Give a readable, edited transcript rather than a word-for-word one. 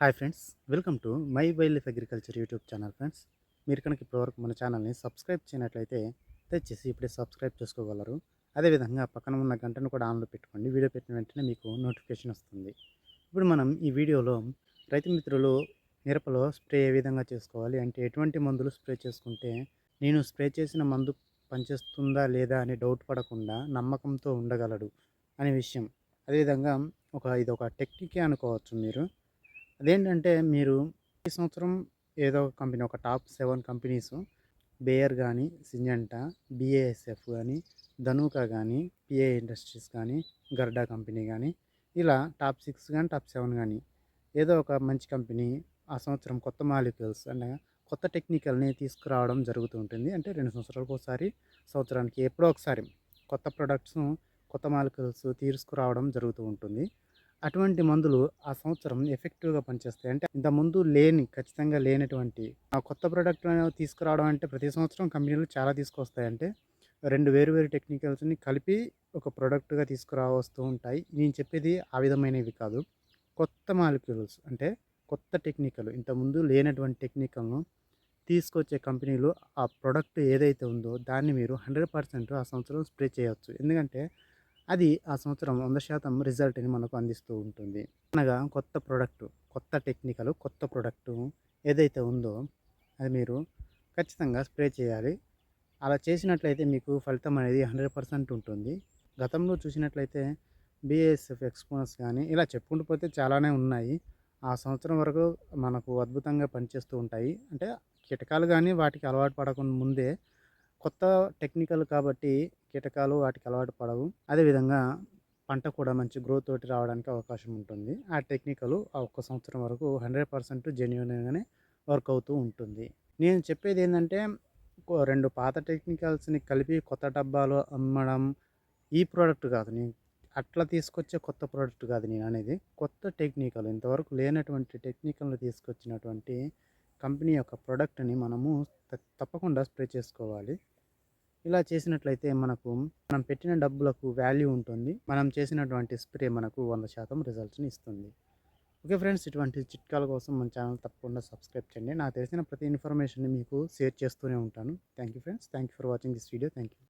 Hi friends, welcome to my wild life agriculture YouTube channel. Friends, మీరు కనుక ఇప్పటివరకు మన ఛానల్ని సబ్స్క్రైబ్ చేయనట్లయితే దయచేసి ఇప్పుడే సబ్స్క్రైబ్ చేసుకోగలరు. అదేవిధంగా పక్కన ఉన్న గంటను కూడా ఆన్లో పెట్టుకోండి. వీడియో పెట్టిన వెంటనే మీకు నోటిఫికేషన్ వస్తుంది. ఇప్పుడు మనం ఈ వీడియోలో రైతు మిత్రులు మిరపలో స్ప్రే ఏ విధంగా చేసుకోవాలి, అంటే ఎటువంటి మందులు స్ప్రే చేసుకుంటే నేను స్ప్రే చేసిన మందు పనిచేస్తుందా లేదా అని డౌట్ పడకుండా నమ్మకంతో ఉండగలడు అనే విషయం. అదేవిధంగా ఇది ఒక టెక్నికే అనుకోవచ్చు మీరు. అదేంటంటే మీరు ఈ సంవత్సరం ఏదో ఒక కంపెనీ, ఒక టాప్ 7 కంపెనీస్, బేయర్ కానీ, సింజంటా, బిఏఎస్ఎఫ్ కానీ, ధనుకా కానీ, పిఏ ఇండస్ట్రీస్ కానీ, గర్డా కంపెనీ కానీ, ఇలా టాప్ 6 కానీ టాప్ 7 కానీ ఏదో ఒక మంచి కంపెనీ ఆ సంవత్సరం కొత్త మాలిక్యూల్స్ అంటే కొత్త టెక్నికల్ని తీసుకురావడం జరుగుతూ ఉంటుంది. అంటే 2 సంవత్సరాలకు ఒకసారి, సంవత్సరానికి ఎప్పుడో ఒకసారి కొత్త ప్రొడక్ట్స్, కొత్త మాలిక్యూల్స్ తీసుకురావడం జరుగుతూ ఉంటుంది. అటువంటి మందులు ఆ సంవత్సరం ఎఫెక్టివ్‌గా పనిచేస్తాయి. అంటే ఇంతకుముందు ఖచ్చితంగా లేనటువంటి ఆ కొత్త ప్రొడక్ట్‌లను తీసుకురావడం అంటే ప్రతి సంవత్సరం కంపెనీలు చాలా తీసుకొస్తాయి. అంటే 2 వేరు వేరు టెక్నికల్స్‌ని కలిపి ఒక ప్రొడక్ట్‌గా తీసుకురావస్తూ ఉంటాయి. నేను చెప్పేది ఆ విధమైనవి కాదు. కొత్త మాలిక్యూల్స్ అంటే కొత్త టెక్నికల్, ఇంతకుముందు లేనటువంటి టెక్నికల్‌ను తీసుకొచ్చే కంపెనీలు ఆ ప్రొడక్ట్ ఏదైతే ఉందో దాన్ని మీరు 100% ఆ సంవత్సరం స్ప్రే చేయొచ్చు. ఎందుకంటే అది ఆ సంవత్సరం 100% రిజల్ట్‌ని మనకు అందిస్తూ ఉంటుంది. అనగా కొత్త ప్రొడక్ట్, కొత్త టెక్నికల్, కొత్త ప్రొడక్టు ఏదైతే ఉందో అది మీరు ఖచ్చితంగా స్ప్రే చేయాలి. అలా చేసినట్లయితే మీకు ఫలితం అనేది 100% ఉంటుంది. గతంలో చూసినట్లయితే బీఏఎస్ఎఫ్ ఎక్స్‌పోనస్ గానీ ఇలా చెప్పుకుంటూ పోతే చాలానే ఉన్నాయి. ఆ సంవత్సరం వరకు మనకు అద్భుతంగా పనిచేస్తూ ఉంటాయి. అంటే కీటకాలు గానీ వాటికి అలవాటు పడకుండా ముందే కొత్త టెక్నికల్ కాబట్టి కీటకాలు వాటికి అలవాటు పడవు. అదేవిధంగా పంట కూడా మంచి గ్రోత్ తోటి రావడానికి అవకాశం ఉంటుంది. ఆ టెక్నికలు ఆ ఒక్క సంవత్సరం వరకు 100% జెన్యూన్‌గానే వర్క్ అవుతూ ఉంటుంది. నేను చెప్పేదేందంటే 2 పాత టెక్నికల్స్‌ని కలిపి కొత్త డబ్బాలో అమ్మడం ఈ ప్రోడక్ట్ కాదు. అట్లా తీసుకొచ్చే కొత్త ప్రోడక్ట్ కాదు నేననేది. కొత్త టెక్నికల్, ఇంతవరకు లేనటువంటి టెక్నికల్‌ని తీసుకొచ్చినటువంటి కంపెనీ యొక్క ప్రొడక్ట్‌ని మనము తప్పకుండా స్ప్రే చేసుకోవాలి. ఇలా చేసినట్లయితే మనం పెట్టిన డబ్బులకు వాల్యూ ఉంటుంది. మనం చేసినటువంటి స్ప్రే మనకు 100% రిజల్ట్స్‌ని ఇస్తుంది. ఓకే ఫ్రెండ్స్, ఇటువంటి చిట్కాల కోసం మన ఛానల్ తప్పకుండా సబ్స్క్రైబ్ చేయండి. నాకు తెలిసిన ప్రతి ఇన్ఫర్మేషన్‌ని మీకు షేర్ చేస్తూనే ఉంటాను. Thank you friends. Thank you for watching this video. Thank you.